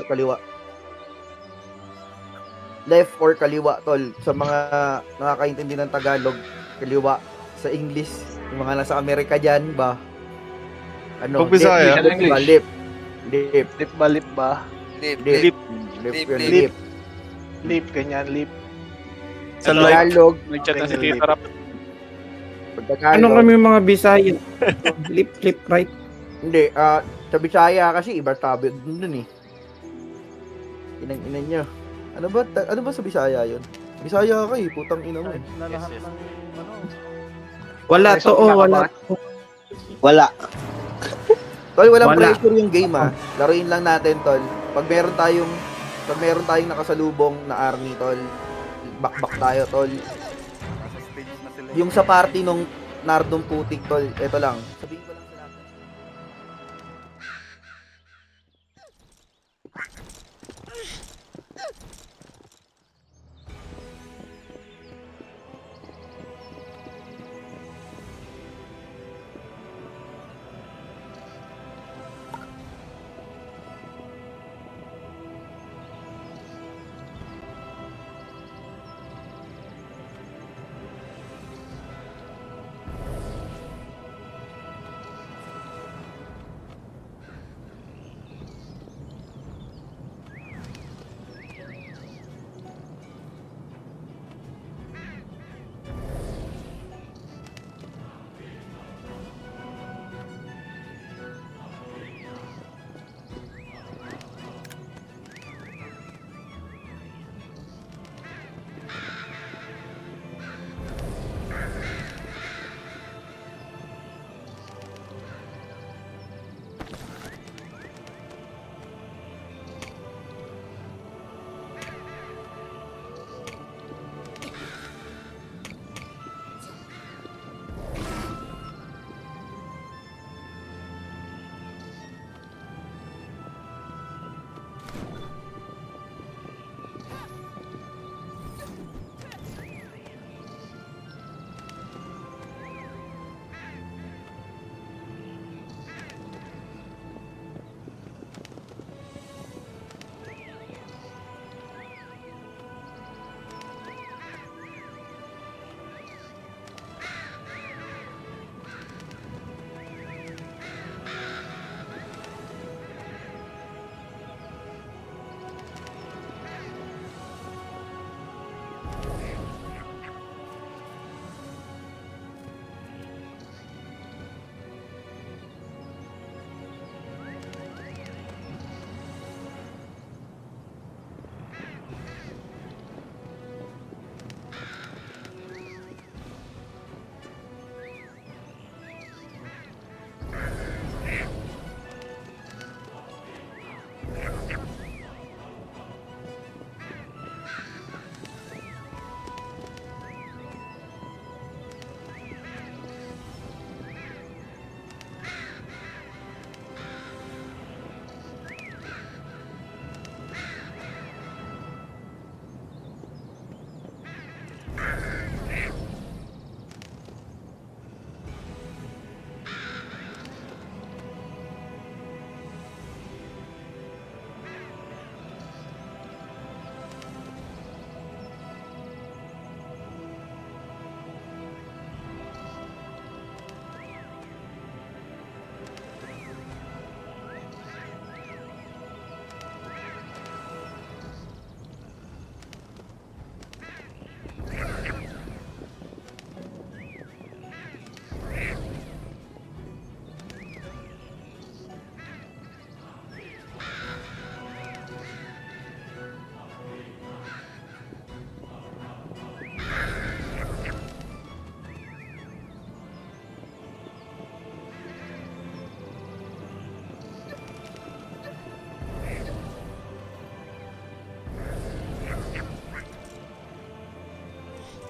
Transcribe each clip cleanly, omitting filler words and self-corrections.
kaliwa. Left or kaliwa, tol. Sa mga nakakaintindi ng Tagalog, kaliwa. Sa English, yung mga nasa Amerika dyan ba? Ano? Pag Bisaya, lip ba? Lip. Lip. Lip ba, lip ba? Lip. Lip. Lip. Lip yun, Lip. lip. Lip, ganyan, lip. sa Sa live, Tagalog, nag-chat na si Okay, Tita Rap. pag Tagalog, Ano kami mga Bisaya? Lip, lip, right? hindi, sa Bisaya kasi iba sabi dun eh. Inang-ina nyo. Ano ba sa Bisaya yun? Bisaya ka eh, putang ina mo. Na lahat Yes, yes. ng, ano, Wala to, wala. Wala. Tol, walang Wala. pressure yung game Laruin lang natin, tol. Pag meron tayong nakasalubong na army, tol, bakbak tayo, tol. Nasa stage na sila. Yung sa party nung Nardong Putik, tol, eto lang. Sabihin ko lang sa lahat.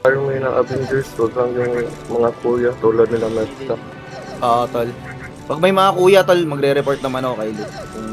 Army ng Avengers, wag lang yung mga kuya tulad nila Mesta. Tol. Pag may mga kuya, tol, magre-report naman ako kay Luke. Kung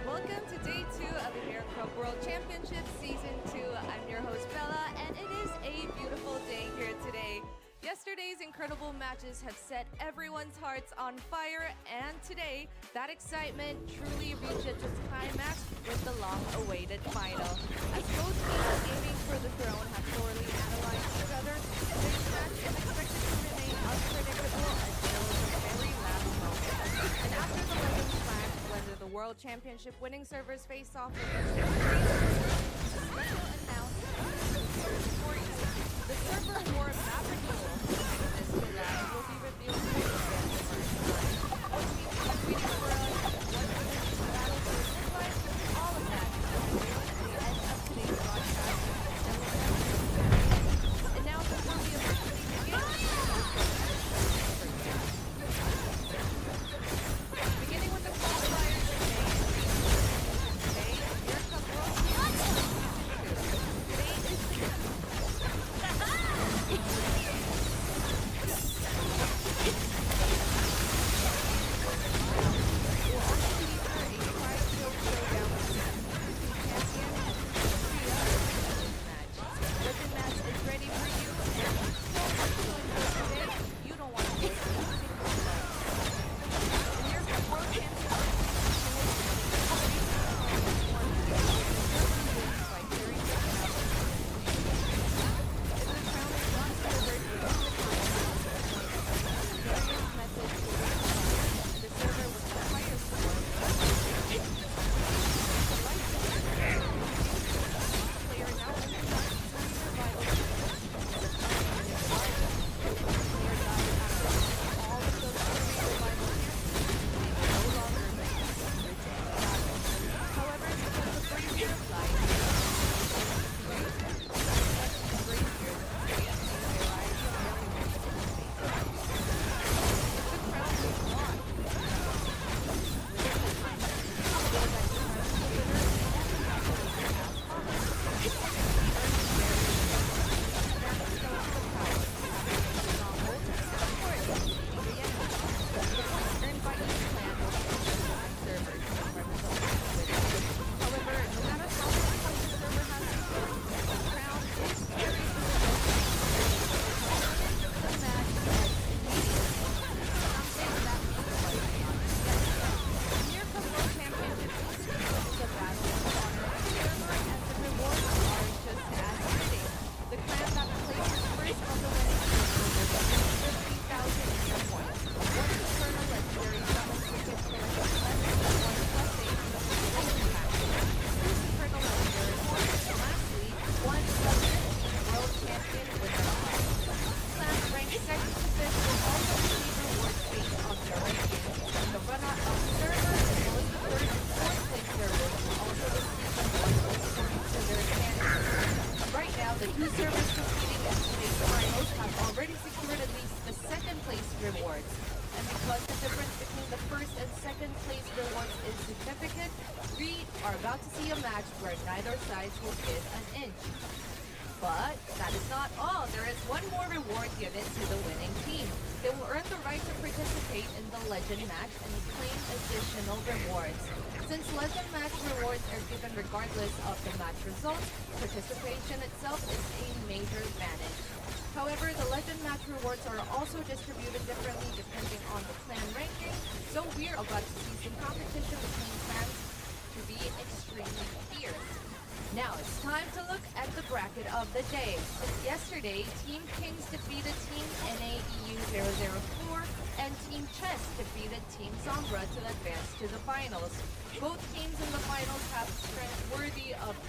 Welcome to day 2 of Ymir Cup World Championship Season 2. I'm your host Bella, and it is a beautiful day here today. Yesterday's incredible matches have set everyone's hearts on fire, and today, that excitement truly reached its climax with the long-awaited final. As both teams aiming for the throne have thoroughly analyzed each other, this match is expected to remain unpredictable until the very last moment. And after the Legends match, whether the World Championship winning servers face off with a special announcement for you. The server war Maverick Duel, this collab will be revealed for the first time. What teams are waiting for us, what the battle will look like, all of that is revealed at the end of today's broadcast. And now before we officially begin, beginning with the qualifiers today, Ymir Cup World Championship Season 2. Today is the a match where neither side will give an inch. But that is not all. There is one more reward given to the winning team. They will earn the right to participate in the Legend match and claim additional rewards. Since Legend match rewards are given regardless of the match results, participation itself is a major advantage. However, the Legend match rewards are also distributed differently depending on the clan ranking, so we're about to see some competition between clans to be extremely fierce. Now it's time to look at the bracket of the day. Yesterday, Team Kings defeated Team NAEU 004 and Team Chess defeated Team Sombra to advance to the finals. Both teams in the finals have strength worthy of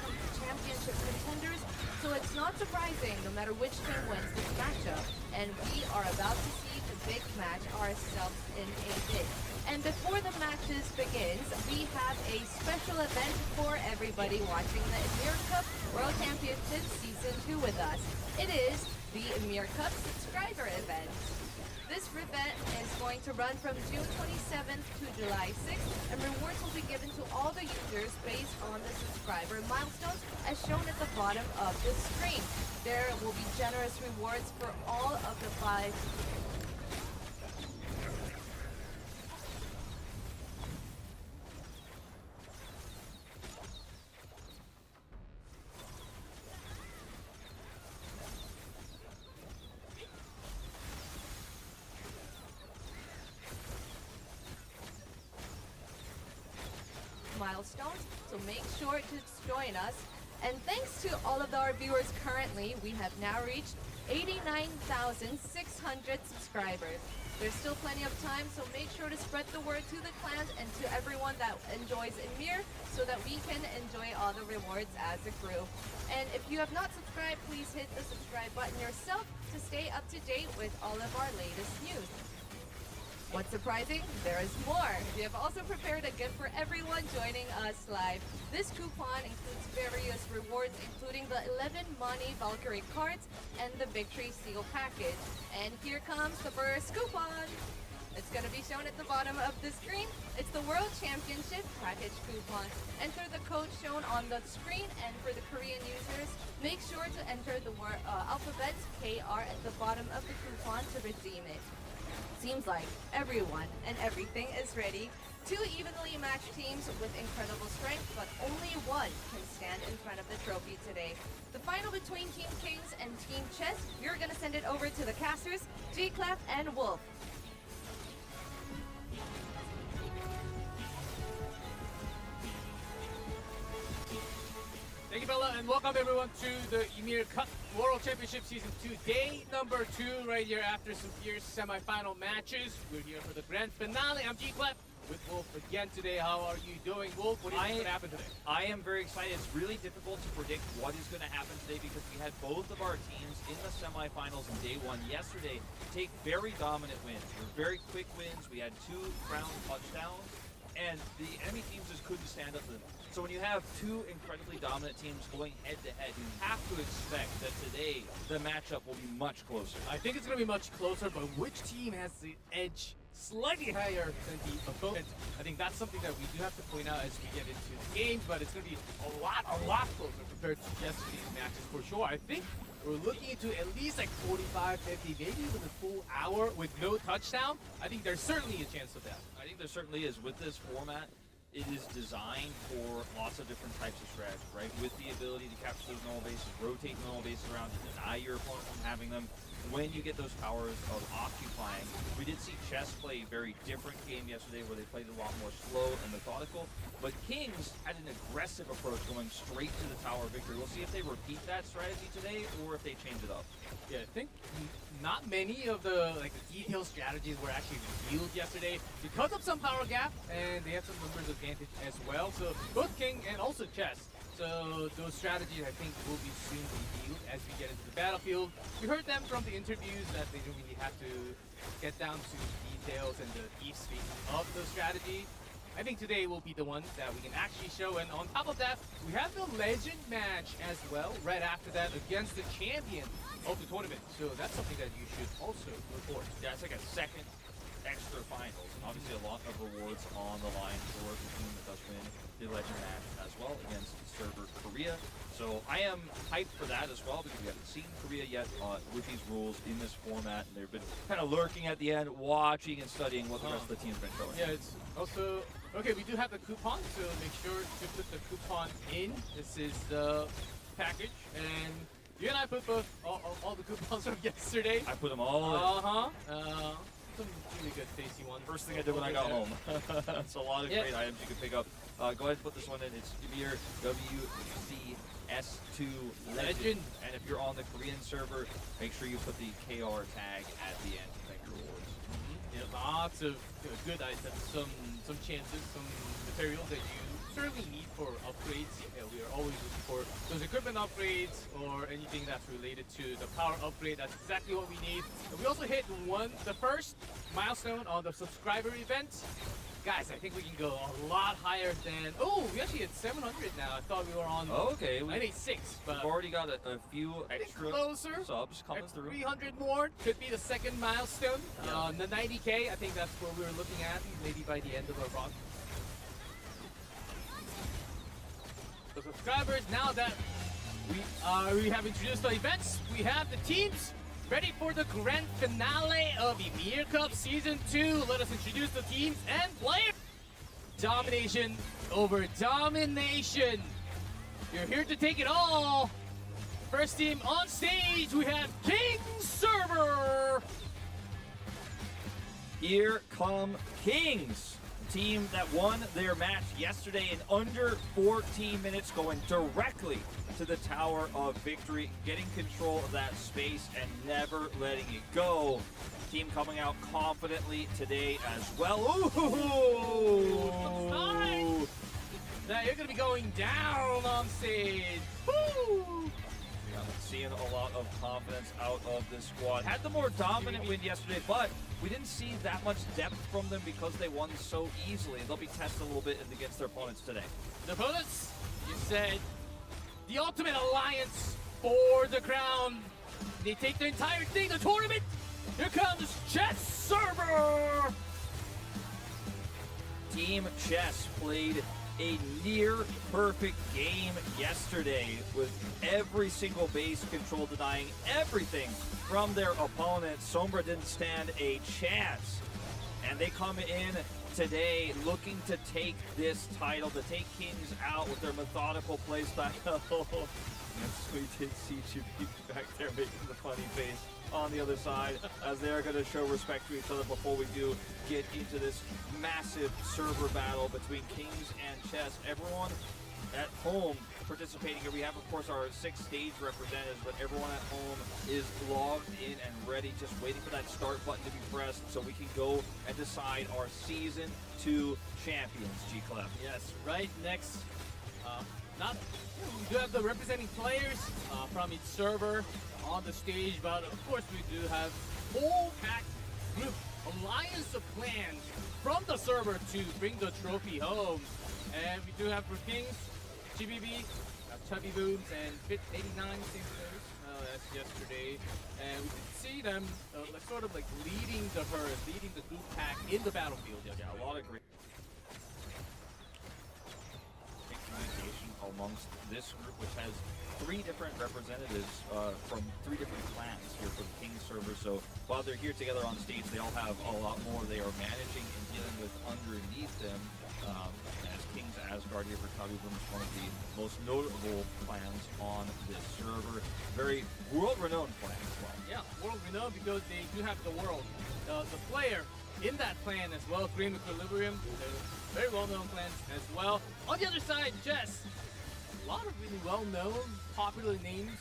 championship contenders, so it's not surprising no matter which team wins this matchup. And we are about to see the big match ourselves in a bit. And before the matches begins, we have a special event for everybody watching the Ymir Cup World Championship Season 2 with us. It is the Ymir Cup subscriber event. This event is going to run from June 27th to July 6th, and rewards will be given to all the users based on the subscriber milestones as shown at the bottom of the screen. There will be generous rewards for all of the 5 milestones, so make sure to join us. And thanks to all of our viewers currently, we have now reached 89,600 subscribers. There's still plenty of time, so make sure to spread the word to the clans and to everyone that enjoys Ymir so that we can enjoy all the rewards as a group. And if you have not subscribed, please hit the subscribe button yourself to stay up to date with all of our latest news. What's surprising? There is more! We have also prepared a gift for everyone joining us live. This coupon includes various rewards including the 11 Money Valkyrie cards and the Victory Seal package. And here comes the first coupon! It's going to be shown at the bottom of the screen. It's the World Championship package coupon. Enter the code shown on the screen, and for the Korean users, make sure to enter the word alphabet KR at the bottom of the coupon to redeem it. Seems like everyone and everything is ready. 2 evenly matched teams with incredible strength, but only one can stand in front of the trophy today. The final between Team Kings and Team Chess, you're gonna send it over to the casters, G-Clap and Wolf. Thank you, Bella, and welcome everyone to the Ymir Cup World Championship Season 2, day number 2, right here after some fierce semi-final matches. We're here for the grand finale. I'm G-Clap with Wolf again today. How are you doing, Wolf? What do you think is going to happen today? I am very excited. It's really difficult to predict what is going to happen today because we had both of our teams in the semi-finals in day 1 yesterday take very dominant wins. They were very quick wins. We had 2 crown touchdowns, and the enemy teams just couldn't stand up to them. So when you have 2 incredibly dominant teams going head-to-head, you have to expect that today the matchup will be much closer. I think it's going to be much closer, but which team has the edge slightly higher than the opponent? I think that's something that we do have to point out as we get into the game, but it's going to be a lot closer compared to yesterday's matches for sure. I think we're looking into at least like 45, 50, maybe even a full hour with no touchdown. I think there's certainly a chance of that. I think there certainly is. With this format, it is designed for lots of different types of strategy, right? With the ability to capture those null bases, rotate null bases around to deny your opponent from having them. When you get those powers of occupying, we did see Chess play a very different game yesterday where they played a lot more slow and methodical, but Kings had an aggressive approach going straight to the Tower of Victory. We'll see if they repeat that strategy today or if they change it up. Yeah, I think not many of the detailed strategies were actually revealed yesterday because of some power gap, and they have some numbers advantage as well. So both King and also Chess. So those strategies, I think, will be soon revealed as we get into the battlefield. We heard them from the interviews that they don't really have to get down to the details and the deep speak of those strategies. I think today will be the one that we can actually show. And on top of that, we have the Legend match as well, right after that, against the champion of the tournament. So that's something that you should also look forward to. Yeah, it's like a second extra finals. And obviously a lot of rewards on the line for the team that does win the Legend match as well against server Korea. So I am hyped for that as well because we haven't seen Korea yet with these rules in this format. And they've been kind of lurking at the end, watching and studying what the rest of the team's been showing. Yeah, it's also, okay, we do have the coupon, so make sure to put the coupon in. This is the package, and you and I put both all the coupons from yesterday. I put them all in. Some really good tasty ones. First thing I did when I got home. It's a lot of great items you can pick up. Go ahead and put this one in. It's Ymir WCS2 Legend. And if you're on the Korean server, make sure you put the KR tag at the end to claim your rewards. Yeah, lots of good items, some chances, some materials that you certainly need for upgrades. Yeah, we are always looking for those equipment upgrades or anything that's related to the power upgrade. That's exactly what we need. And we also hit the first milestone on the subscriber event. Guys, I think we can go a lot higher than... Oh, we actually hit 700 now. I thought we were on 986, but... We've already got a few extra closer. subs coming through. 300 more could be the second milestone. The 90K, I think that's what we were looking at, maybe by the end of our run. So subscribers, now that we have introduced the events, we have the teams ready for the grand finale of Ymir Cup Season 2. Let us introduce the teams and players. Domination over domination. You're here to take it all. First team on stage, we have King Server. Here come Kings. Team that won their match yesterday in under 14 minutes, going directly to the Tower of Victory, getting control of that space and never letting it go. Team coming out confidently today as well. Ooh! Now you're gonna be going down on stage. Woo! Seeing a lot of confidence out of this squad. Had the more dominant win yesterday, but we didn't see that much depth from them because they won so easily. They'll be tested a little bit against their opponents today. The opponents, you said, the ultimate alliance for the crown. They take the entire thing, the tournament. Here comes Chess Server. Team Chess played a near perfect game yesterday with every single base control denying everything from their opponent. Sombra didn't stand a chance, and they come in today looking to take this title, to take Kings out with their methodical play style. Yes, we did see Chibi back there making the funny face on the other side, as they are going to show respect to each other before we do get into this massive server battle between Kings and Chess. Everyone at home participating here. We have, of course, our 6 stage representatives, but everyone at home is logged in and ready, just waiting for that start button to be pressed so we can go and decide our Season 2 champions, G-Clef. Yes, right next. We do have the representing players from each server on the stage, but of course we do have whole packed group alliance of clans from the server to bring the trophy home. And we do have for Kings, GBB, Chubby Booms, and Fit89 that's yesterday. And we did see them sort of like leading the herd, leading the group pack in the battlefield yesterday. Yeah, a lot of great communication amongst this group, which has 3 different representatives from 3 different clans here for the Kings server. So while they're here together on stage, they all have a lot more they are managing and dealing with underneath them. As Kings Asgard here for Chubby Boom is one of the most notable clans on this server. Very world-renowned clan as well. Yeah, world-renowned because they do have the world. The player in that clan as well, Grim Equilibrium, they're very well-known clans as well. On the other side, Chess, a lot of really well-known, popular names,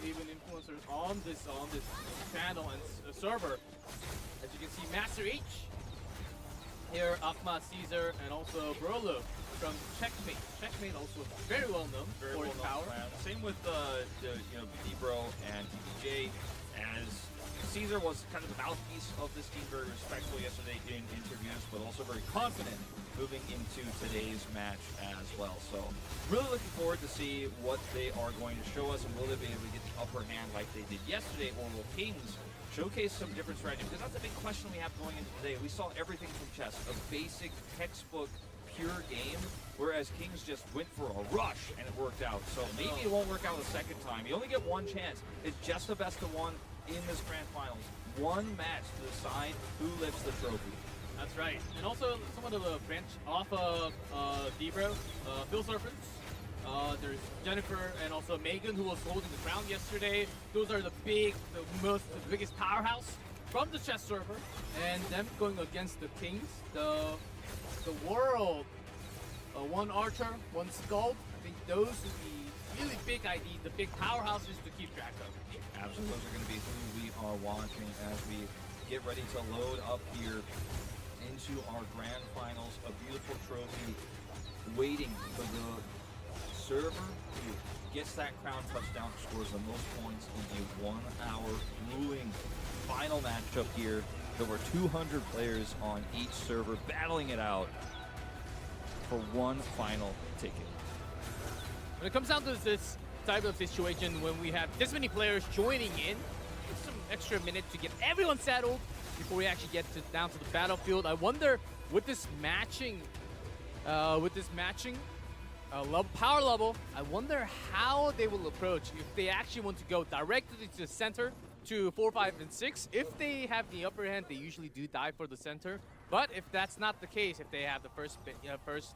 even influencers on this channel and server. As you can see, Master H here, Akma, Caesar, and also Brolo from Checkmate. Checkmate also very well-known for his power. Same with B-Bro and TPJ, as Caesar was kind of the mouthpiece of this team, very respectful yesterday in interviews, but also very confident moving into today's match as well. So really looking forward to see what they are going to show us, and will they be able to get the upper hand like they did yesterday, or will Kings showcase some different strategies, because that's a big question we have going into today. We saw everything from chess, a basic textbook pure game, whereas Kings just went for a rush and it worked out. So maybe it won't work out a second time. You only get one chance. It's just the best of one in this grand finals. One match to decide who lifts the trophy. That's right. And also, someone of the branch off of Debro, Phil Serpents. There's Jennifer and also Megan, who was holding the crown yesterday. Those are the biggest powerhouse from the chess server, and them going against the Kings, the world. One Archer, one Skull. I think those would be really big ID, the big powerhouses to keep track of. Absolutely, those are going to be who we are watching as we get ready to load up here into our grand finals. A beautiful trophy waiting for the server who gets that crown touchdown, scores the most points in a 1 hour grueling final matchup here. There were 200 players on each server battling it out for one final ticket. When it comes down to this type of situation, when we have this many players joining in, it's some extra minutes to get everyone settled before we actually get down to the battlefield. I wonder, with this matching power level, I wonder how they will approach if they actually want to go directly to the center to 4, 5, and 6. If they have the upper hand, they usually do dive for the center. But if that's not the case, if they have the first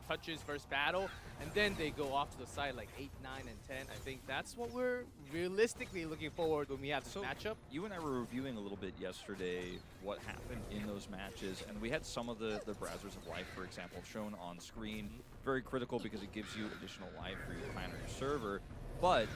touches, first battle, and then they go off to the side like 8, 9, and 10, I think that's what we're realistically looking forward when we have this matchup. You and I were reviewing a little bit yesterday what happened in those matches, and we had some of the Brazzers of Life, for example, shown on screen. Very critical because it gives you additional life for your clan or your server. But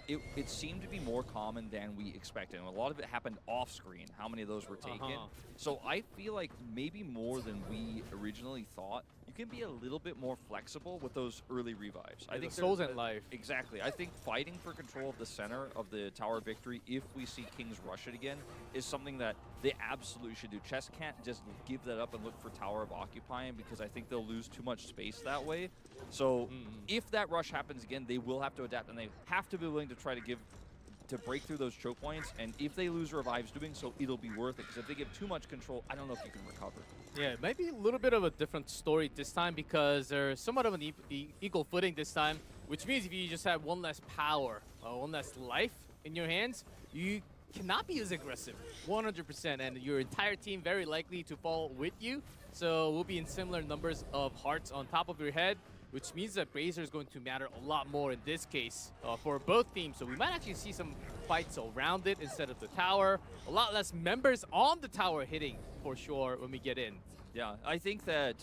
it seemed to be more common than we expected. And a lot of it happened off screen, how many of those were taken. So I feel like maybe more than we originally thought, you can be a little bit more flexible with those early revives. I think souls and life. Exactly. I think fighting for control of the center of the Tower of Victory, if we see Kings rush it again, is something that they absolutely should do. Chess can't just give that up and look for Tower of Occupying, because I think they'll lose too much space that way. So if that rush happens again, they will have to adapt, and they have to be willing to try to break through those choke points. And if they lose revives doing so, it'll be worth it, because if they give too much control, I don't know if you can recover. Yeah, it might be a little bit of a different story this time, because they're somewhat of an equal footing this time, which means if you just have one less power, one less life in your hands, you cannot be as aggressive 100%, and your entire team very likely to fall with you. So we'll be in similar numbers of hearts on top of your head, which means that Brazier is going to matter a lot more in this case for both teams. So we might actually see some fights around it instead of the tower. A lot less members on the tower hitting for sure when we get in. Yeah, I think that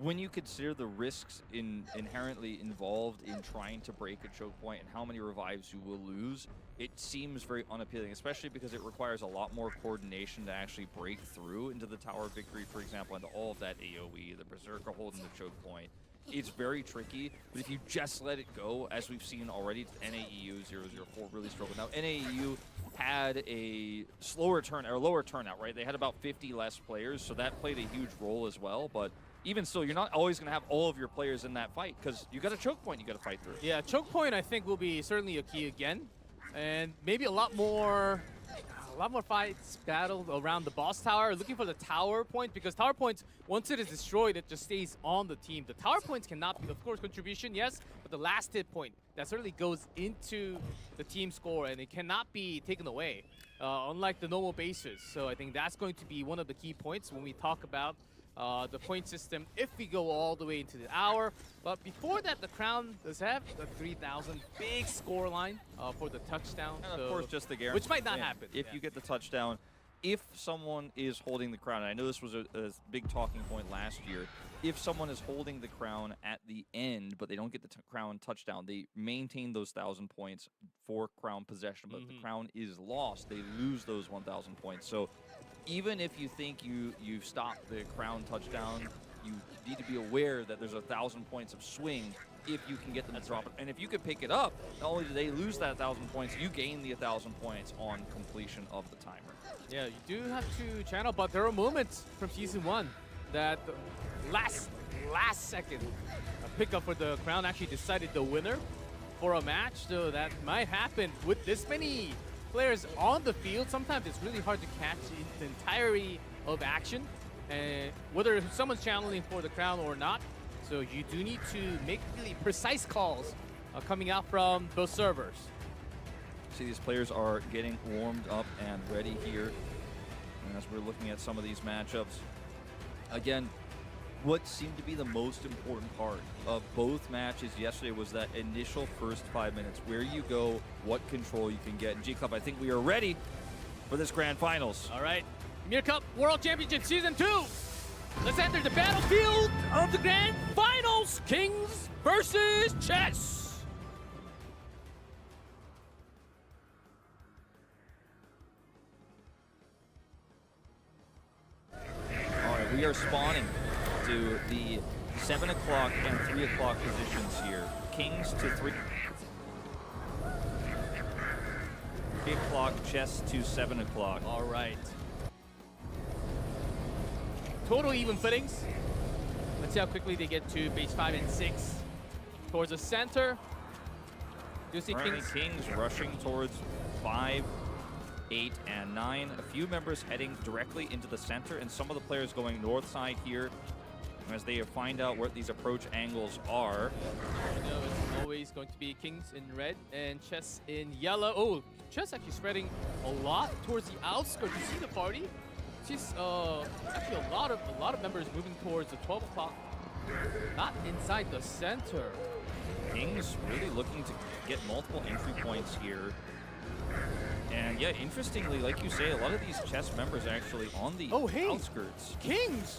when you consider the risks inherently involved in trying to break a choke point and how many revives you will lose, it seems very unappealing, especially because it requires a lot more coordination to actually break through into the Tower of Victory, for example, into all of that AoE, the Berserker holding the choke point. It's very tricky, but if you just let it go, as we've seen already, NAEU 004 really struggled. Now, NAEU had a lower turnout, right? They had about 50 less players, so that played a huge role as well. But even still, you're not always going to have all of your players in that fight, because you got a choke point you got to fight through. Yeah, choke point I think will be certainly a key again, and maybe a lot more fights battled around the boss tower, looking for the tower point, because tower points, once it is destroyed, it just stays on the team. The tower points cannot be, of course, contribution, yes, but the last hit point, that certainly goes into the team score, and it cannot be taken away, unlike the normal bases. So I think that's going to be one of the key points when we talk about the point system if we go all the way into the hour. But before that, the Crown does have the 3,000 big score line for the touchdown. And of course, just the guarantee. Which might not happen. If you get the touchdown, if someone is holding the crown, and I know this was a big talking point last year, if someone is holding the crown at the end, but they don't get the crown touchdown, they maintain those 1,000 points for crown possession. But if the crown is lost, they lose those 1,000 points. So even if you think you've stopped the crown touchdown, you need to be aware that there's 1,000 points of swing if you can get them to drop it. And if you can pick it up, not only do they lose that 1,000 points, you gain the 1,000 points on completion of the timer. Yeah, you do have to channel, but there are moments from Season 1 that last second pickup for the crown actually decided the winner for a match. So that might happen with this many players on the field, sometimes it's really hard to catch the entirety of action, and whether someone's channeling for the crown or not. So you do need to make really precise calls coming out from both servers. See, these players are getting warmed up and ready here. And as we're looking at some of these matchups, again, what seemed to be the most important part of both matches yesterday was that initial first 5 minutes, where you go, what control you can get. And G-Club, I think we are ready for this grand finals. All right, Ymir Cup World Championship Season 2. Let's enter the battlefield of the grand finals. Kings versus Chess. All right, we are spawning to the 7 o'clock and 3 o'clock positions here. Kings to 3 o'clock, Chess to 7 o'clock. All right. Total even footings. Let's see how quickly they get to base 5 and 6. Towards the center. You see Kings rushing towards 5, 8, and 9. A few members heading directly into the center, and some of the players going north side here as they find out where these approach angles are. You know, it's always going to be Kings in red and Chess in yellow. Oh, Chess actually spreading a lot towards the outskirts. You see the party? She's actually a lot of members moving towards the 12 o'clock, not inside the center. Kings really looking to get multiple entry points here. And yeah, interestingly, like you say, a lot of these Chess members are actually on the outskirts. Kings!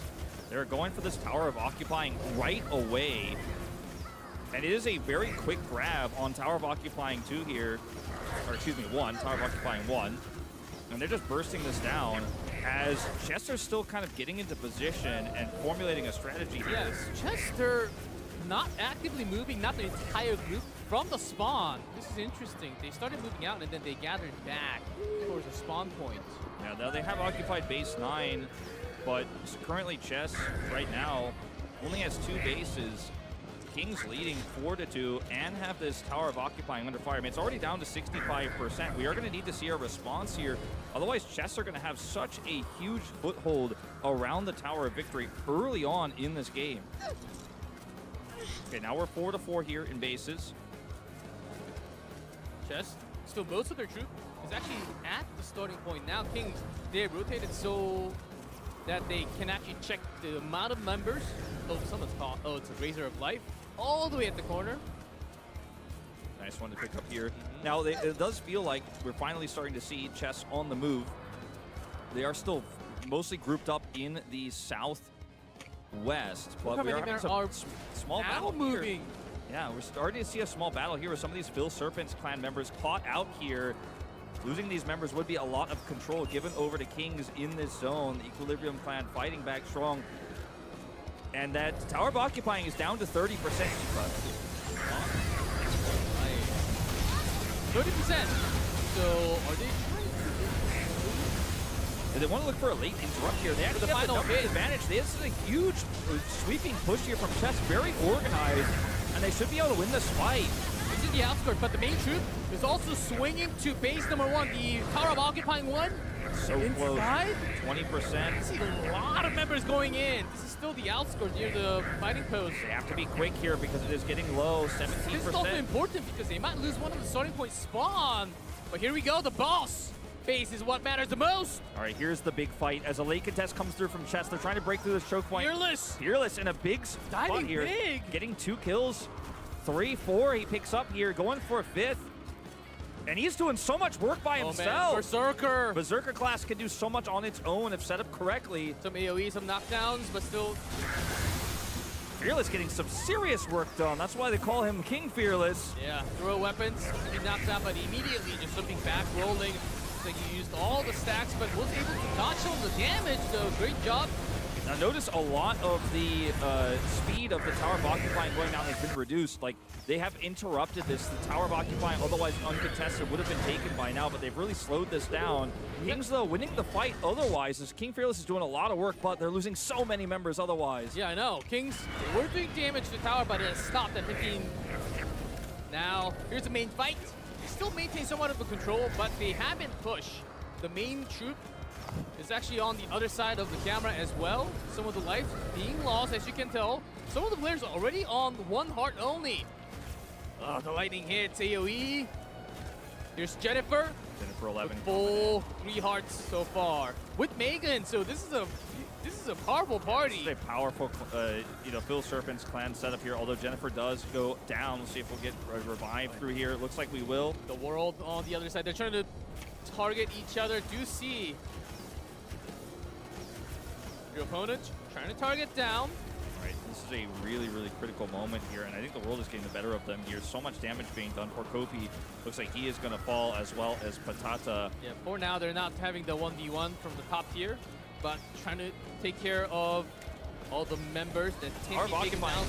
They're going for this Tower of Occupying right away. And it is a very quick grab on Tower of Occupying 2 here. Or excuse me, 1. Tower of Occupying 1. And they're just bursting this down as Chess are still kind of getting into position and formulating a strategy here. Yes, Chess, they're not actively moving, not the entire group, from the spawn. This is interesting. They started moving out and then they gathered back towards the spawn point. Yeah, now they have occupied base 9, but currently Chess right now only has 2 bases. Kings leading 4-2 and have this Tower of Occupying under fire. I mean, it's already down to 65%. We are going to need to see a response here. Otherwise, Chess are going to have such a huge foothold around the Tower of Victory early on in this game. Okay, now we're 4-4 here in bases. Chess, still most of their troop is actually at the starting point. Now Kings, they rotated so that they can actually check the amount of members. Oh, someone's called. Oh, it's a Razor of Life. All the way at the corner. Nice one to pick up here. Now, it does feel like we're finally starting to see Chess on the move. They are still mostly grouped up in the southwest, but we are having some small battle moving. Here. Yeah, we're starting to see a small battle here with some of these Phil Serpents clan members caught out here. Losing these members would be a lot of control given over to Kings in this zone. The Equilibrium clan fighting back strong. And that Tower of Occupying is down to 30%. 30%. So are they trying to... They want to look for a late interrupt here. They actually have the numbers advantage. This is a huge sweeping push here from Chess. Very organized. And they should be able to win this fight. This is the outskirts, but the main troop is also swinging to base number 1. The Tower of Occupying 1. So inside? Close. 20%. I see a lot of members going in. This is still the outskirts near the fighting post. They have to be quick here because it is getting low, 17%. This is also important because they might lose one of the starting point spawn. But here we go, the boss base is what matters the most. All right, here's the big fight as a late contest comes through from Chess. They're trying to break through this choke point. Fearless in a big spot here. Big. Getting 2 kills. 3, 4 he picks up here, going for a 5th. And he's doing so much work by himself. Man. Berserker. Berserker class can do so much on its own if set up correctly. Some AoE, some knockdowns, but still... Fearless getting some serious work done. That's why they call him King Fearless. Yeah, throw weapons, he knocks out, but immediately just slipping back, rolling. Like he used all the stacks, but was able to dodge some of the damage, so great job. Now notice a lot of the speed of the Tower of Occupying going down has been reduced. Like, they have interrupted this. The Tower of Occupying, otherwise uncontested, would have been taken by now, but they've really slowed this down. Kings, though, winning the fight otherwise, as King Fearless is doing a lot of work, but they're losing so many members otherwise. Yeah, I know. Kings, they were doing damage to the tower, but it stopped at 15. Now, here's the main fight. still maintain somewhat of the control, but they haven't pushed. The main troop is actually on the other side of the camera as well. Some of the lives being lost, as you can tell. Some of the players are already on 1 heart only. Oh, the lightning hits AoE. Here's Jennifer. Jennifer 11. Full 3 hearts so far with Megan. So this is a powerful party. This is a powerful, Phil Serpent's clan setup here. Although Jennifer does go down, let's see if we'll get revived through here. It looks like we will. The world on the other side. They're trying to target each other. Do see your opponent trying to target down. Right, this is a really, really critical moment here, and I think the world is getting the better of them here. So much damage being done for Kopi. Looks like he is going to fall as well as Patata. Yeah, for now they're not having the 1v1 from the top tier, but trying to take care of all the members that Our occupying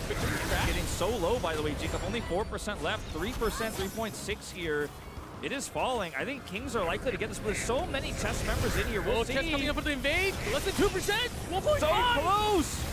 getting so low, by the way, Jacob. Only 4% left, 3%, 3.6 here. It is falling. I think Kings are likely to get this, but there's so many chess members in here. We'll see. Chess coming up with the invade. Less than 2%. 1.5. So close.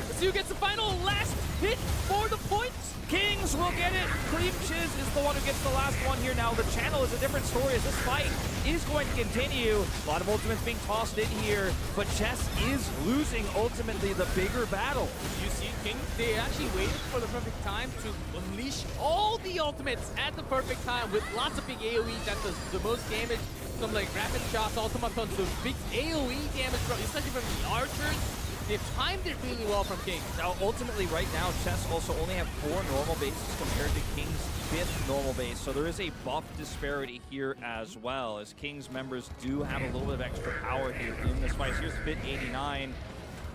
Let's see who gets the final last hit for the points. Kings will get it. Cream Chiz is the one who gets the last one here. Now, the channel is a different story as this fight is going to continue. A lot of ultimates being tossed in here, but Chess is losing ultimately the bigger battle. You see, Kings, they actually waited for the perfect time to unleash all the ultimates at the perfect time with lots of big AoE that does the most damage. Some like rapid shots, automatons, those big AoE damage, especially from the archers. They've timed it really well from Kings. Now, ultimately, right now, Chess also only have 4 normal bases compared to King's 5th normal base. So there is a buff disparity here as well, as King's members do have a little bit of extra power here in this fight. Here's Fit 89.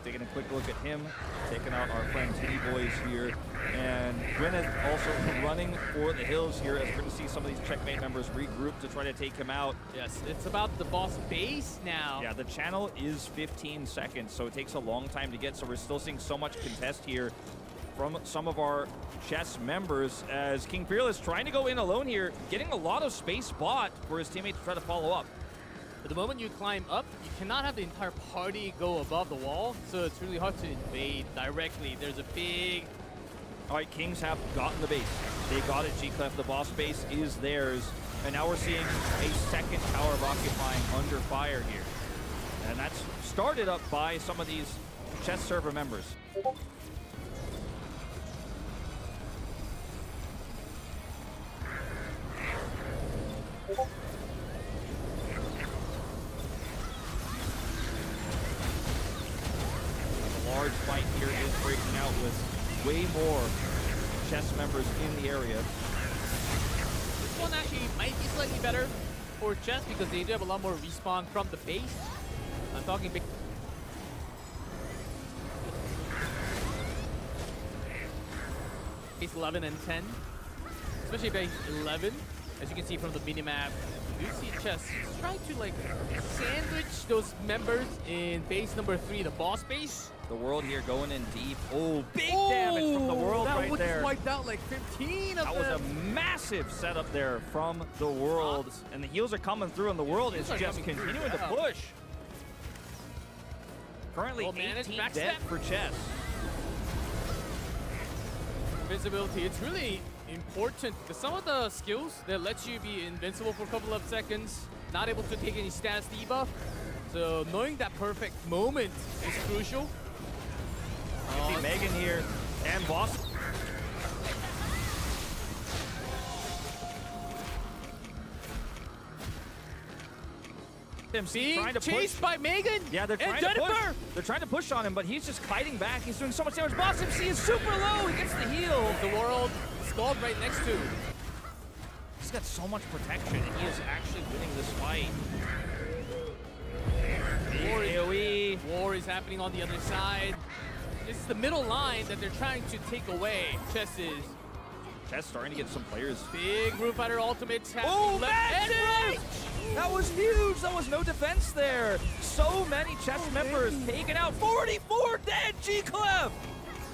Taking a quick look at him, taking out our friend Titty Boys here. And Gwyneth also running for the hills here, as we're going to see some of these Checkmate members regroup to try to take him out. Yes, it's about the boss base now. Yeah, the channel is 15 seconds, so it takes a long time to get, so we're still seeing so much contest here from some of our chess members, as King Fearless trying to go in alone here, getting a lot of space bought for his teammate to try to follow up. But the moment you climb up, you cannot have the entire party go above the wall, so it's really hard to invade directly. There's a big... All right, Kings have gotten the base. They got it, G-Clef. The boss base is theirs. And now we're seeing a second tower of occupying under fire here. And that's started up by some of these chess server members. Large fight here is breaking out with way more chess members in the area. This one actually might be slightly better for chess because they do have a lot more respawn from the base. I'm talking big. Base 11 and 10, especially base 11, as you can see from the minimap. You see chess trying to like sandwich those members in base number 3, the boss base. The world here going in deep. Oh, big damage from the world right there. That wiped out like 15 of them. That was a massive setup there from the world. And the heals are coming through, and the world is just continuing to push. Currently 18 dead for chess. Visibility, it's really important because some of the skills that let you be invincible for a couple of seconds, not able to take any status debuff. So knowing that perfect moment is crucial. You see Megan here and Boss. Being chased by Megan. Yeah, they're trying to push. They're trying to push on him, but he's just fighting back. He's doing so much damage. Boss MC is super low. He gets the heal. The world skulled right next to him. He's got so much protection, and he is actually winning this fight. War is happening on the other side. This is the middle line that they're trying to take away. Chess starting to get some players. Big Room Fighter ultimates happening. Oh, left and right! That was huge. That was no defense there. So many chess members taken out. 44 dead, G-Clef!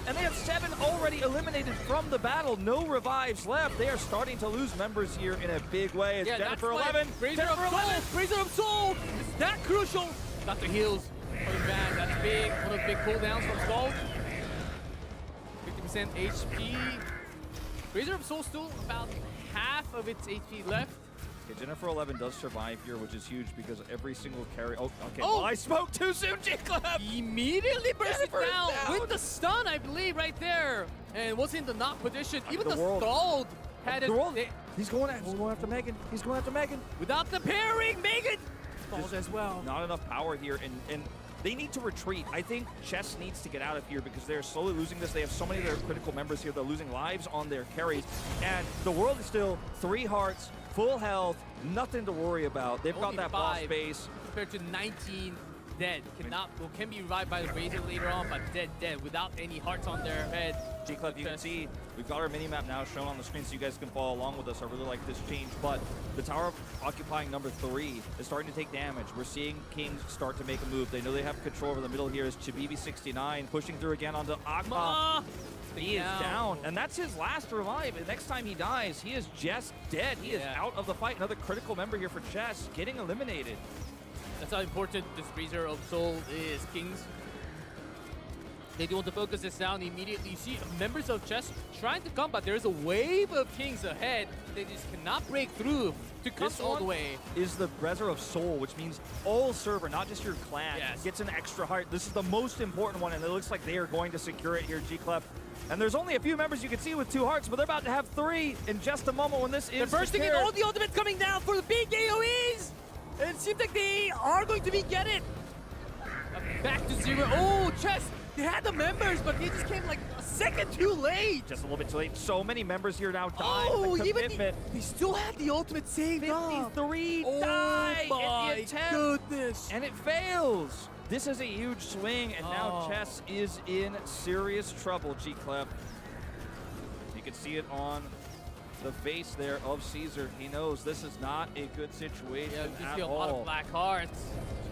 And they have 7 already eliminated from the battle. No revives left. They are starting to lose members here in a big way. It's Jennifer 11. Jennifer 11. Razor of Soul. It's that crucial. Got the heals coming back. That's big. One of the big cooldowns from Skull. 50% HP. Razor of Soul still about half of its HP left. Okay, Jennifer 11 does survive here, which is huge because every single carry. Oh, okay. Oh, well, I spoke too soon, J-Club. Immediately burst it Jennifer is down down. with the stun, I believe, right there. And was in the knock position. Even the world. stalled had it. He's going after Megan. He's going after Megan. Without the pairing, Megan falls as well. Not enough power here, and they need to retreat. I think Chess needs to get out of here because they're slowly losing this. They have so many of their critical members here. They're losing lives on their carries. And the world is still 3 hearts, full health, nothing to worry about. They've got Only that boss 5 base. compared to 19 dead. Can be revived by the Razor later on, but dead without any hearts on their head. G-Club, you can see we've got our mini-map now shown on the screen so you guys can follow along with us. I really like this change, but the tower occupying number 3 is starting to take damage. We're seeing Kings start to make a move. They know they have control over the middle here. Is Chibibi69 pushing through again onto Akma. He is down, and that's his last revive. And next time he dies, he is just dead. He is out of the fight. Another critical member here for Chess getting eliminated. That's how important this Razor of Soul is, Kings. They do want to focus this down immediately. You see members of Chess trying to come, but there's a wave of Kings ahead. They just cannot break through to come all the way. Is the Razor of Soul, which means all server, not just your clan, gets an extra heart. This is the most important one, and it looks like they are going to secure it here, G-Clef. And there's only a few members you can see with 2 hearts, but they're about to have 3 in just a moment when this is They're bursting in, all the ultimates coming down for the big AoEs! And it seems like they are going to get it. Back to 0. Oh, Chess! They had the members, but they just came like a second too late. Just a little bit too late. So many members here now dying. Oh, the even commitment. they still had the ultimate saved up. 53 Oh die in my the attempt. goodness. And it fails. This is a huge swing, and now Chess is in serious trouble, G-Clef. You can see it on the face there of Caesar. He knows this is not a good situation Yeah, you can at see a all. lot of black hearts.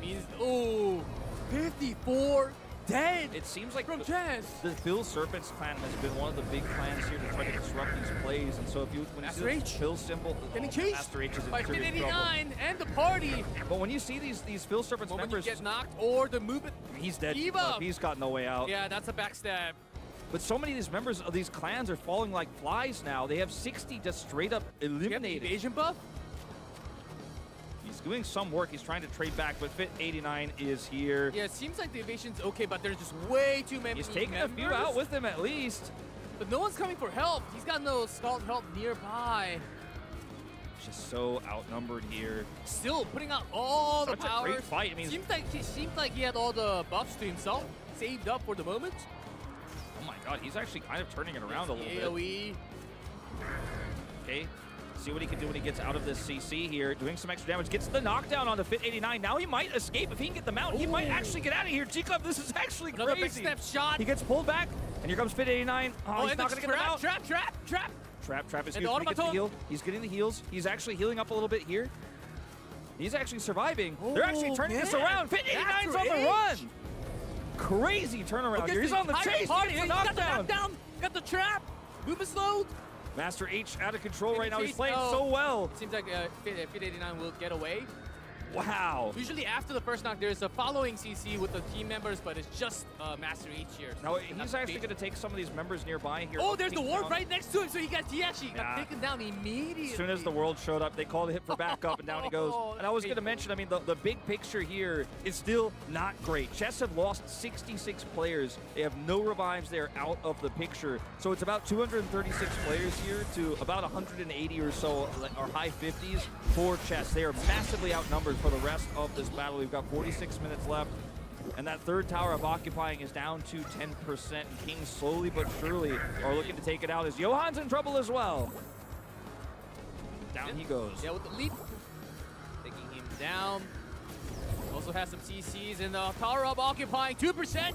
Which means, 54 dead. It seems like from Chess. The Phil Serpents clan has been one of the big clans here to try to disrupt these plays, and so if you when you see Master the H Phil symbol, getting chased Master H is in by serious 89 and the party. trouble. But when you see these Phil Serpents Moment members, you get knocked or the movement. he's dead. Eva. He's got no way out. Yeah, that's a backstab. But so many of these members of these clans are falling like flies now. They have 60 just straight up eliminated. Evasion buff? He's doing some work. He's trying to trade back, but Fit 89 is here. Yeah, it seems like the evasion's okay, but there's just way too many He's taking members. a few out with him at least. But no one's coming for help. He's got no Scald help nearby. Just so outnumbered here. Still putting out all Such the powers. a great fight. I mean, seems like he had all the buffs to himself, saved up for the moment. oh my god, he's actually kind of turning it around a little bit. AoE. Okay, see what he can do when he gets out of this CC here. Doing some extra damage, gets the knockdown on the Fit 89. Now he might escape. If he can get the mount, he might actually get out of here. G-Club, this is actually Another crazy. big step shot. He gets pulled back, and here comes Fit 89. Oh, he's not going to get the mount. Trap. Trap is And here. the He gets the heal. He's getting the heals. He's actually healing up a little bit here. He's actually surviving. They're actually turning this around. Fit 89's on the run. Crazy turnaround here. He's on the chase. He's the knockdown. Got the trap. Movement slowed. Master H out of control right now. He's chase? playing Oh. so well. Seems like Fit 89 will get away. Wow. Usually after the first knock, there's a following CC with the team members, but it's just Master H here. Now he's actually going to take some of these members nearby here. Oh, there's the ward down. right next to him, so he actually got taken down immediately. As soon as the world showed up, they called a hit for backup, and down he goes. Oh, And I was going to mention, I mean, the big picture here is still not great. Chess have lost 66 players. They have no revives. They're out of the picture. So it's about 236 players here to about 180 or so, or high 50s for Chess. They are massively outnumbered for the rest of this battle. We've got 46 minutes left. And that third tower of occupying is down to 10%. And Kings slowly but surely are looking to take it out as Johan's in trouble as well. Down he goes. Yeah, with the leap. Taking him down. Also has some CCs in the tower of occupying 2%.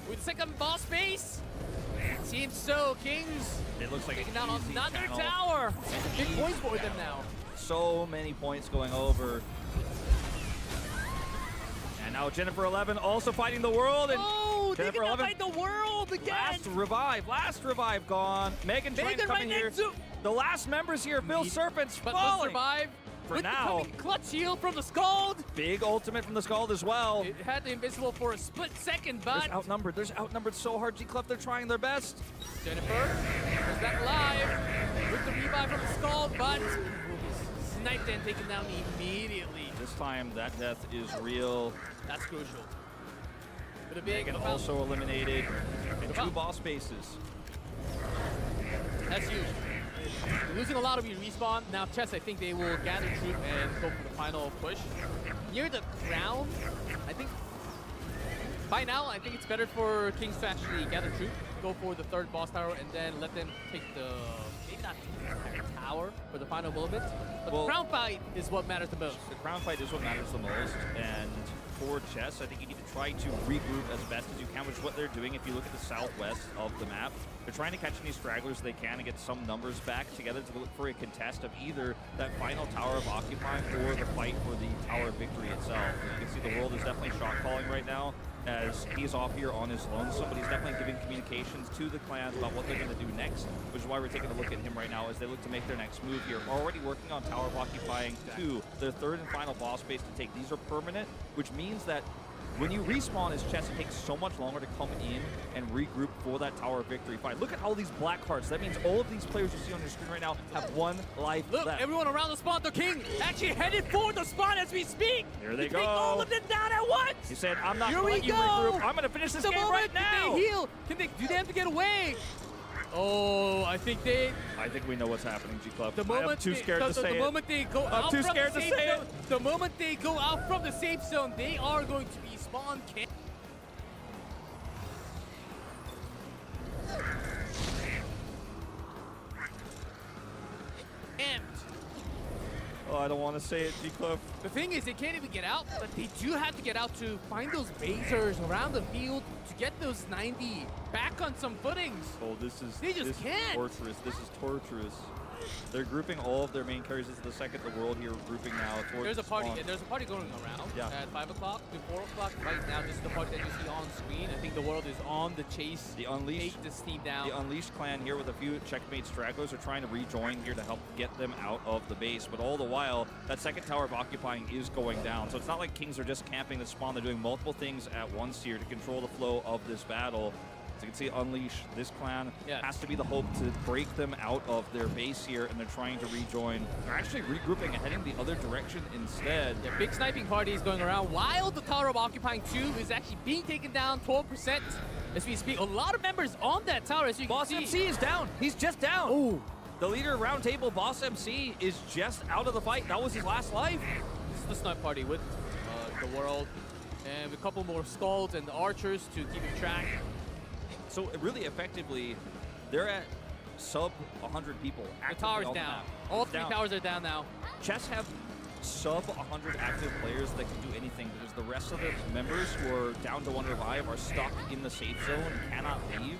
With second boss base. Seems so, Kings. It looks like taking an down easy another channel. tower. Big points for them now. So many points going over. And now Jennifer 11 also fighting the world. And Oh, they Jennifer cannot 11, fight the world again. last revive gone. Megan trying to come in here. The last members here, Phil Serpents But will falling. survive. For with now. the coming clutch heal from the Scald. Big ultimate from the Scald as well. It had the invincible for a split second, They're but outnumbered. They're outnumbered so hard. G-Clef, they're trying their best. Jennifer is back alive with the revive from the Scald, but sniped and taken down immediately. This time, that death is real. That's crucial. But a big And also eliminated in 2 boss bases. That's huge. They're losing a lot of your respawn. Now, Chess, I think they will gather troop and go for the final push. Near the ground, I think, by now, I think it's better for Kings to actually gather troop, go for the 3rd boss tower, and then let them take the, maybe not take the entire tower for the final moment. But the crown fight is what matters the most. The crown fight is what matters the most, and for Chess, I think you need to try to regroup as best as you can, which is what they're doing. If you look at the southwest of the map, they're trying to catch any stragglers they can and get some numbers back together to look for a contest of either that final Tower of Occupying or the fight for the Tower of Victory itself. You can see the world is definitely shot calling right now as he's off here on his lonesome, but he's definitely giving communications to the clans about what they're going to do next, which is why we're taking a look at him right now as they look to make their next move here. Already working on Tower of Occupying 2, their 3rd and final boss base to take. These are permanent, which means that when you respawn as Chess, it takes so much longer to come in and regroup for that Tower of Victory fight. Look at all these black hearts. That means all of these players you see on your screen right now have 1 life Look, left. everyone around the spawn, the king actually headed for the spawn as we speak. Here they Take go. all of them down at once. He said, I'm not Here going to we let you go. regroup. I'm going to finish this The game moment right now. Can they heal? Do they have to get away? Oh, I think we know what's happening, G-Club. the moment I'm too scared to say the it. moment they go I'm out too from scared the to safe say zone, the moment they go out from the safe zone, they are going to be spawn camped. Oh, I don't want to say it, G-Club. The thing is, they can't even get out, but they do have to get out to find those basers around the field to get those 90 back on some footings. Oh, this is can't. torturous. This is torturous. They're grouping all of their main carries. This is the second the world here grouping now towards There's a party, spawn. and there's a party going around at 5 o'clock to 4 o'clock. Right now, this is the party that you see on screen. I think the world is on the chase. The Unleashed, take this team down. The Unleashed clan here with a few checkmate stragglers are trying to rejoin here to help get them out of the base. But all the while, that second Tower of Occupying is going down. So it's not like Kings are just camping the spawn. They're doing multiple things at once here to control the flow of this battle. As you can see, Unleash, this clan has to be the hope to break them out of their base here, and they're trying to rejoin. They're actually regrouping and heading the other direction instead. Their big sniping party is going around while the Tower of Occupying 2 is actually being taken down 12% as we speak. A lot of members on that tower, as you can see. Boss MC is down. He's just down. Oh, The leader of Roundtable, Boss MC, is just out of the fight. That was his last life. This is the snipe party with the world, and a couple more skulls and the archers to keep him track. So really effectively, they're at sub 100 people. The tower's down. All 3 towers are down now. Chess have sub 100 active players that can do anything because the rest of the members who are down to 1 revive are stuck in the safe zone and cannot leave.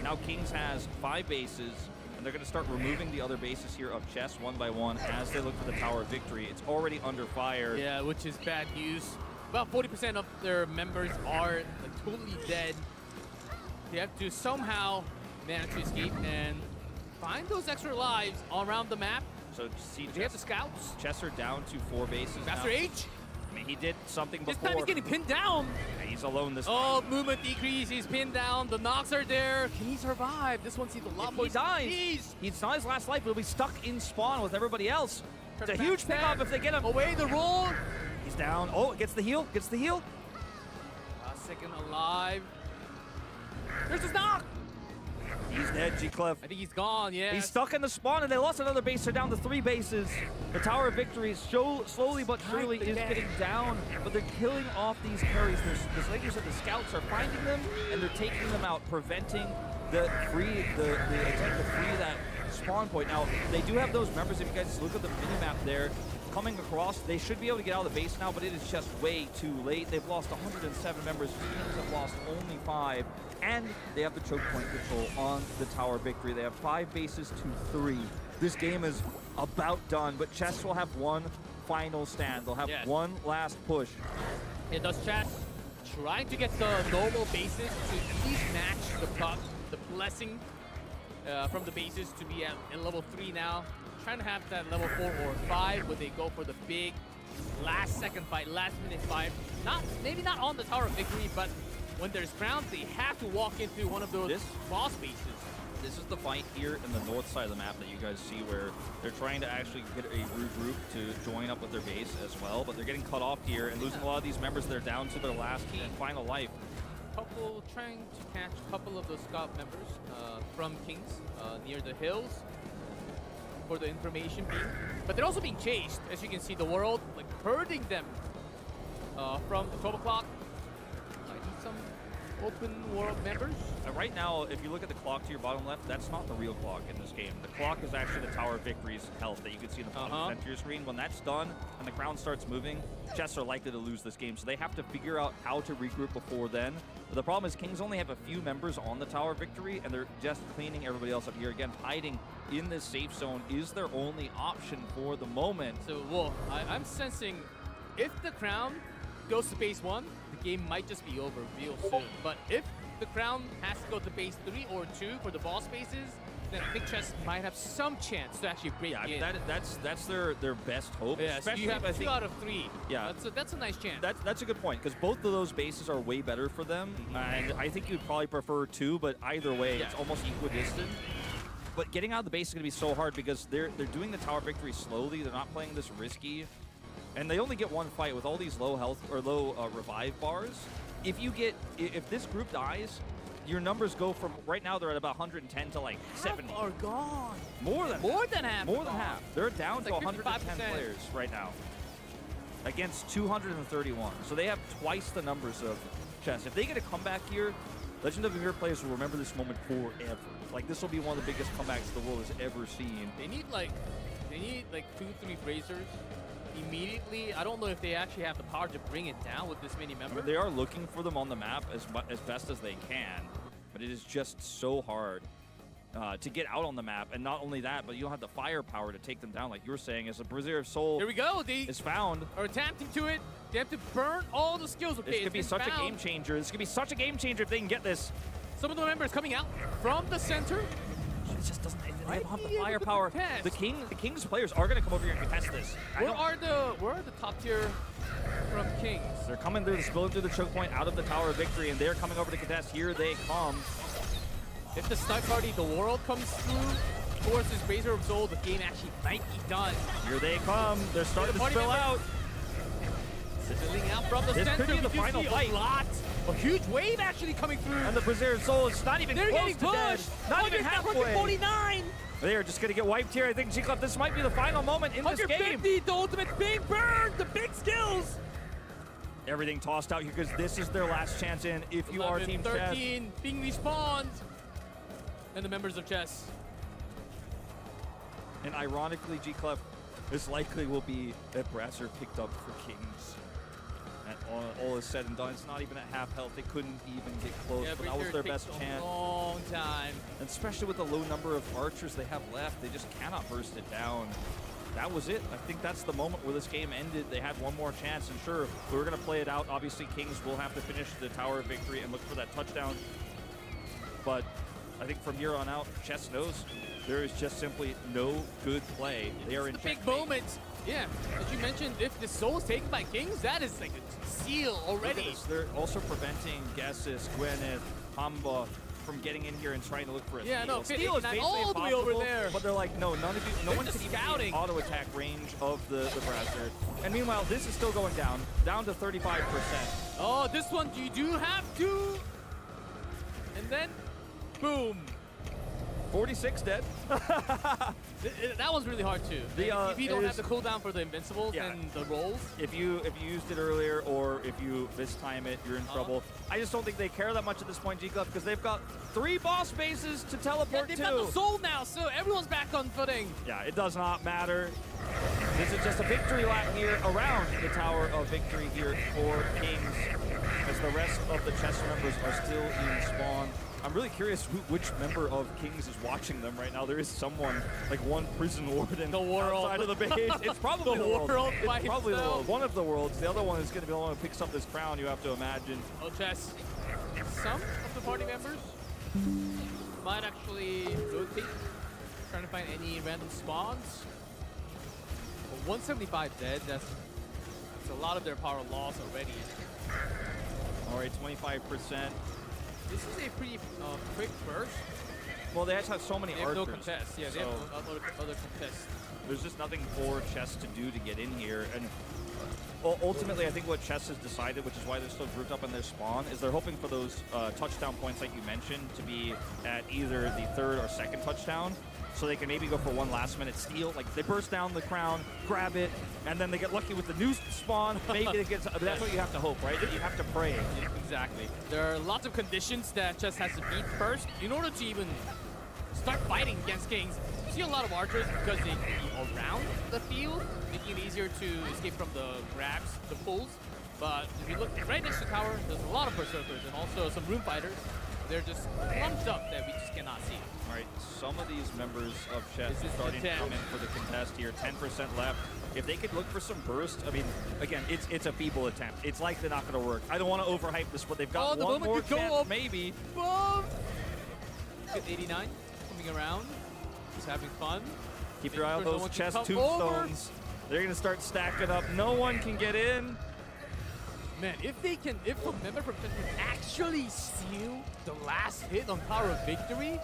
Now Kings has 5 bases, and they're going to start removing the other bases here of Chess one by one as they look for the Tower of Victory. It's already under fire. Yeah, which is bad news. About 40% of their members are like totally dead. They have to somehow manage to escape and find those extra lives all around the map. So see, They have the scouts. Chess are down to 4 bases Master now. H. I mean, he did something This before. time he's getting pinned down. Yeah, he's alone this time. Oh, movement decrease. He's pinned down. The knocks are there. Can he survive? This one seems a lot If more. he dies, he's not his last life. He'll be stuck in spawn with everybody else. It's a huge pickup if they get him. Away the roll. He's down. Oh, gets the heal. Gets the heal. Second alive. There's his knock. He's dead, G-Clef. I think he's gone, yeah. He's stuck in the spawn, and they lost another base. They're down to 3 bases. The Tower of Victory slowly but surely is getting down, but they're killing off these carries. This lady said the scouts are finding them, and they're taking them out, preventing the attempt to free that spawn point. Now, they do have those members. If you guys look at the minimap there, coming across, they should be able to get out of the base now, but it is just way too late. They've lost 107 members. Kings have lost only 5, and they have the choke point control on the Tower of Victory. They have 5 bases to 3. This game is about done, but Chess will have one final stand. They'll have one last push. It does Chess trying to get the normal bases to at least match the puck, the blessing from the bases to be at level 3 now. Trying to have that level 4 or 5 where they go for the big last second fight, last minute fight. Maybe not on the Tower of Victory, but when there's crowns, they have to walk into one of those boss spaces. This is the fight here in the north side of the map that you guys see where they're trying to actually get a regroup to join up with their base as well, but they're getting cut off here and losing a lot of these members. They're down to their last and final life. Trying to catch a couple of those scout members from Kings near the hills for the information beam. But they're also being chased, as you can see, the world like herding them from the 12 o'clock. I need some open world members. Right now, if you look at the clock to your bottom left, that's not the real clock in this game. The clock is actually the Tower of Victory's health that you can see in the bottom center of your screen. When that's done and the crown starts moving, Chess are likely to lose this game, so they have to figure out how to regroup before then. But the problem is Kings only have a few members on the Tower of Victory, and they're just cleaning everybody else up here. Again, hiding in this safe zone is their only option for the moment. So, Wolf, I'm sensing if the crown goes to base 1, the game might just be over real soon. But if the crown has to go to base 3 or 2 for the boss spaces, then I think Chess might have some chance to actually break in. That's their best hope. Yeah, so you have I think, 2 out of 3. Yeah, that's a nice chance. That's a good point, because both of those bases are way better for them, and I think you'd probably prefer 2, but either way, it's almost equidistant. But getting out of the base is going to be so hard because they're doing the Tower of Victory slowly. They're not playing this risky, and they only get one fight with all these low health or low revive bars. If this group dies, your numbers go from right now they're at about 110 to like 70. Half are gone. More than half. More than half. They're down It's to like 110 55%. players right now against 231. So they have twice the numbers of Chess. If they get a comeback here, Legend of Ymir players will remember this moment forever. Like, this will be one of the biggest comebacks the world has ever seen. They need like 2-3 Brazers immediately. I don't know if they actually have the power to bring it down with this many members. I mean, they are looking for them on the map as best as they can, but it is just so hard to get out on the map. And not only that, but you don't have the firepower to take them down, like you were saying, as a Brazier of Soul. Here we go. They is found. Are attempting to it. They have to burn all the skills. Okay, this could be such a game changer. This could be such a game changer if they can get this. Some of the members coming out from the center. It just doesn't. They don't have the firepower. The Kings players are going to come over here and contest this. Where are the top tier from Kings? They're coming through, spilling through the choke point out of the Tower of Victory, and they're coming over to contest. Here they come. If the snipe party, the world comes through towards this Razor of Soul, the game actually might be done. Here they come. They're starting to spill out. Spilling out from the center. This could be the final fight. A huge wave actually coming through. And the Brazier of Soul is not even close to dead. Not even halfway. 149. They are just going to get wiped here. I think, G-Club, this might be the final moment in this game. 150, the ultimate's being burned. The big skills. Everything tossed out here because this is their last chance in. If you are Team 13 being respawned. And the members of Chess. And ironically, G-Club, this likely will be a Brasser picked up for Kings. And all is said and done, it's not even at half health. They couldn't even get close, but that was their best chance. A long time. And especially with the low number of archers they have left, they just cannot burst it down. That was it. I think that's the moment where this game ended. They had one more chance, and sure, we were going to play it out. Obviously, Kings will have to finish the Tower of Victory and look for that touchdown. But I think from here on out, Chess knows there is just simply no good play. They are in big moment. Yeah, as you mentioned, if the soul is taken by Kings, that is like a seal already. They're also preventing Gessis, Gwyneth, Hamba from getting in here and trying to look for a steal. Yeah, no, steal is basically all the way over there. But they're like, no, none of you, no one can even be in auto attack range of the Brasser. And meanwhile, this is still going down to 35%. Oh, this one you do have to. And then, boom. 46 dead. That one's really hard too. If you don't have the cooldown for the invincibles and the rolls. If you used it earlier or if you mistime it, you're in trouble. I just don't think they care that much at this point, G-Club, because they've got 3 boss bases to teleport to. They've got the soul now, so everyone's back on footing. Yeah, it does not matter. This is just a victory lap here around the Tower of Victory here for Kings, as the rest of the Chess members are still in spawn. I'm really curious which member of Kings is watching them right now. There is someone, like one prison warden outside of the base. It's probably the world. It's probably the world. One of the worlds. The other one is going to be the one who picks up this crown, you have to imagine. Oh, Chess. Some of the party members might actually rotate, trying to find any random spawns. But 175 dead, that's a lot of their power loss already. All right, 25%. This is a pretty quick burst. Well, they just have so many They have archers. no contests. Yeah, they so have no other contests. there's just nothing for Chess to do to get in here. And ultimately, I think what Chess has decided, which is why they're still grouped up in their spawn, is they're hoping for those touchdown points like you mentioned to be at either the third or second touchdown, so they can maybe go for one last-minute steal. Like, they burst down the crown, grab it, and then they get lucky with the new spawn. Maybe they get. That's what you have to hope, right? You have to pray. Yeah, exactly. There are lots of conditions that Chess has to beat first in order to even start fighting against Kings. You see a lot of archers because they can be around the field, making it easier to escape from the grabs, the pulls. But if you look right next to tower, there's a lot of berserkers and also some room fighters. They're just lumped up that we just cannot see. All right, some of these members of Chess are starting to come in for the contest here. 10% left. If they could look for some burst, I mean, again, it's a feeble attempt. It's likely not going to work. I don't want to overhype this, but they've got one more chance, maybe. Boom! Good 89 coming around. Just having fun. Keep your eye on those Chess tombstones. They're going to start stacking up. No one can get in. Man, if a member from Chess can actually steal the last hit on Power of Victory,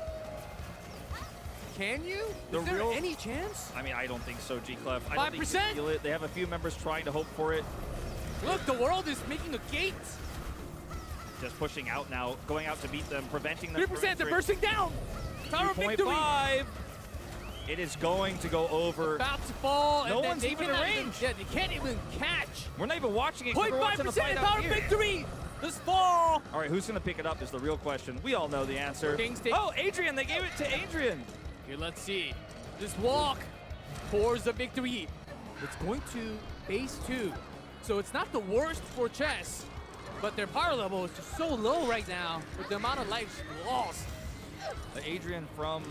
can you? Is there any chance? I mean, I don't think so, G-Clef. I don't think 5%? you feel it. They have a few members trying to hope for it. Look, the world is making a gate. Just pushing out now, going out to beat them, preventing them. 3%, they're bursting down. Power of Victory. 2.5. It is going to go over. About to fall. No and one's even in range. Yeah, they can't even catch. We're not even watching it. 0.5% Power of Victory. This fall. All right, who's going to pick it up is the real question. We all know the answer. Kings take. Oh, Adrian. They gave it to Adrian. Okay, let's see. This walk towards the victory. It's going to base 2. So it's not the worst for Chess, but their power level is just so low right now with the amount of lives lost. Adrian from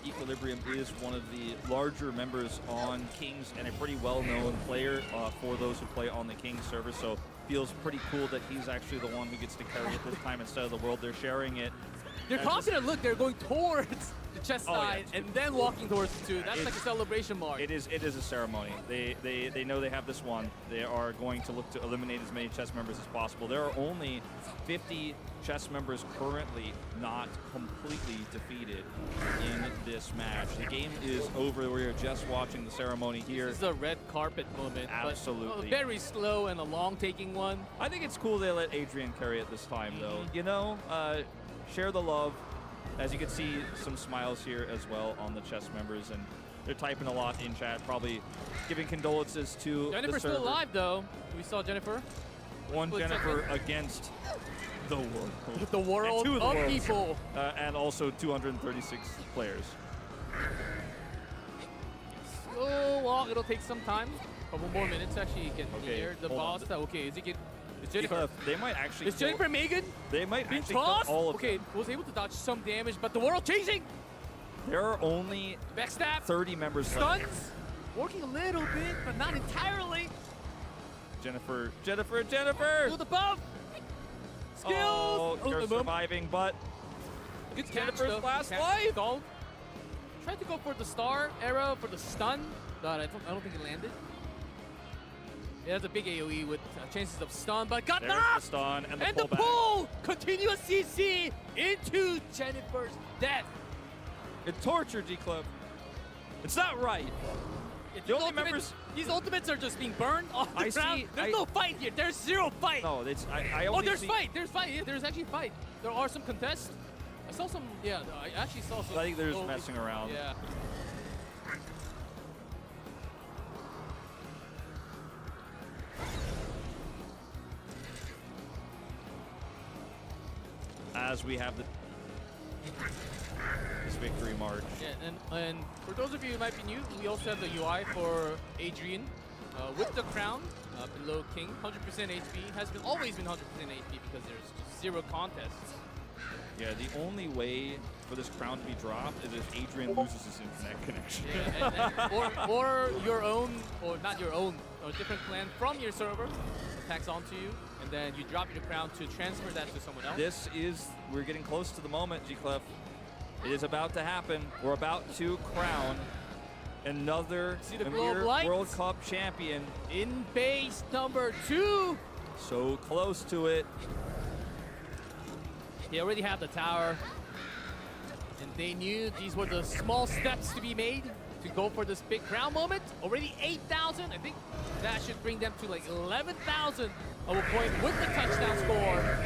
Equilibrium is one of the larger members on Kings and a pretty well-known player for those who play on the Kings server, so feels pretty cool that he's actually the one who gets to carry it this time instead of the world. They're sharing it. They're confident. Look, they're going towards the chest side and then walking towards the 2. That's like a celebration mark. It is a ceremony. They know they have this one. They are going to look to eliminate as many chess members as possible. There are only 50 chess members currently not completely defeated in this match. The game is over. We're just watching the ceremony here. This is a red carpet moment. Absolutely. But very slow and a long taking one. I think it's cool they let Adrian carry it this time, though. You know, share the love. As you can see, some smiles here as well on the chess members, and they're typing a lot in chat, probably giving condolences to Jennifer's the server. still alive, though. We saw Jennifer. One Jennifer against the world. The world of people. And also 236 players. Slow walk. It'll take some time. A couple more minutes actually get near the boss. Okay, is Jennifer? They might actually. Is Jennifer Megan? They might being actually tossed. kill all of Okay, them. was able to dodge some damage, but the world chasing. There are only Backstab. 30 members left. Stuns. Working a little bit, but not entirely. Jennifer. To the buff. Skills. Oh, you're surviving, but good catch, Jennifer's though. last life. Tried to go for the star arrow for the stun, but I don't think it landed. It has a big AoE with chances of stun, but got There's knocked! the stun and the and the pullback. pull! Continuous CC into Jennifer's death. It tortured G-Club. It's not right. The only members. These ultimates are just being burned off the I ground. see- There's no fight here. There's zero fight. No, it's I only there's see, fight. There's fight. Yeah, there's actually fight. There are some contests. I saw some. Yeah, I actually saw some. I think they're just messing around. Yeah. As we have this victory march. Yeah, and for those of you who might be new, we also have the UI for Adrian with the crown below King. 100% HP has always been 100% HP because there's just zero contests. Yeah, the only way for this crown to be dropped is if Adrian loses his internet connection. Yeah, or your own, or not your own, or a different clan from your server attacks onto you, and then you drop your crown to transfer that to someone else. We're getting close to the moment, G-Clef. It is about to happen. We're about to crown another Ymir World Cup champion. In base number 2. So close to it. They already have the tower. And they knew these were the small steps to be made to go for this big crown moment. Already 8,000. I think that should bring them to like 11,000 of a point with the touchdown score.